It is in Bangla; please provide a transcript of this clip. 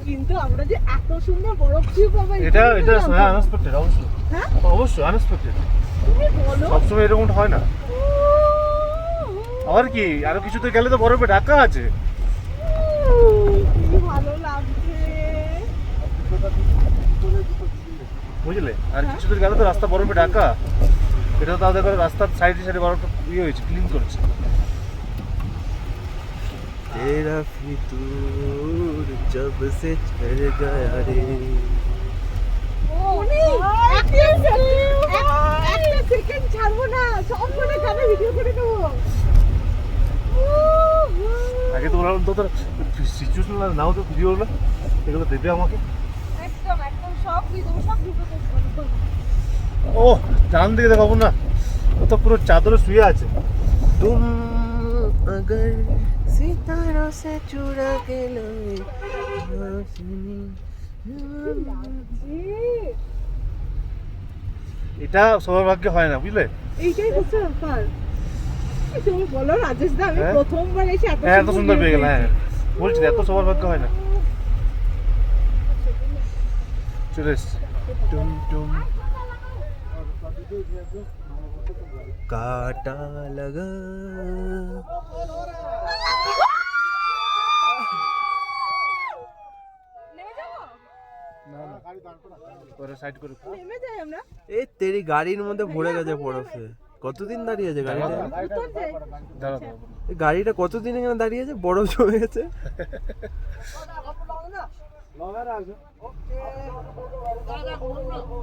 কিন্তু আমরা যে এত সুন্দর বরফ টিউব পাবো এটা আনএক্সপেক্টেড অবশ্যই। হ্যাঁ অবশ্যই আনএক্সপেক্টেড। তুমি বলো সবসময় এরকমটা হয় না। আবার কি আরো কিছুতে গেলে তো বরফে ঢাকা আছে। কি ভালো লাগছে। বুঝলে? আর কিছুতে গেলে তো রাস্তা বরফে ঢাকা। এটা তো তাদের রাস্তার সাইডে বরফটা ইয়ে হয়েছে, ক্লিন করেছে। तेरा फितूर जब से चढ़ गया रे একটা সেকেন্ড ছাড়বো না, সব করে গানে ভিডিও করে দেবো। আগে তো ওরা তো সিচুয়েশন নাও তো ভিডিও না এগুলো দেবে আমাকে। একদম একদম সব ভিডিও সব ভিডিও করবো। ও চাঁদ দিকে দেখাবো না, ও তো পুরো চাদরে শুয়ে আছে। तुम अगर सितारों से चुरा के लाए এটা সবার ভাগ্যে হয় না, বুঝলে? এইটাই হচ্ছে ব্যাপার। তুমি বলো রাজেশ দা, আমি হ্যাঁ? প্রথমবার এসে হ্যাঁ এত সুন্দর পেয়ে গেল। হ্যাঁ বলছি এত সবার ভাগ্য হয় না। চলে এসছি। टुम टुम काटा लगा নেমে যাবো? পরে সাইড করে নেমে যাই আমরা। এই তেরি গাড়ির মধ্যে ভরে গেছে বরফে। কতদিন দাঁড়িয়ে আছে গাড়িটা? উত্তর যাই। দাঁড়াতে এই গাড়িটা কতদিন এখানে দাঁড়িয়ে আছে? বরফ জমে গেছে।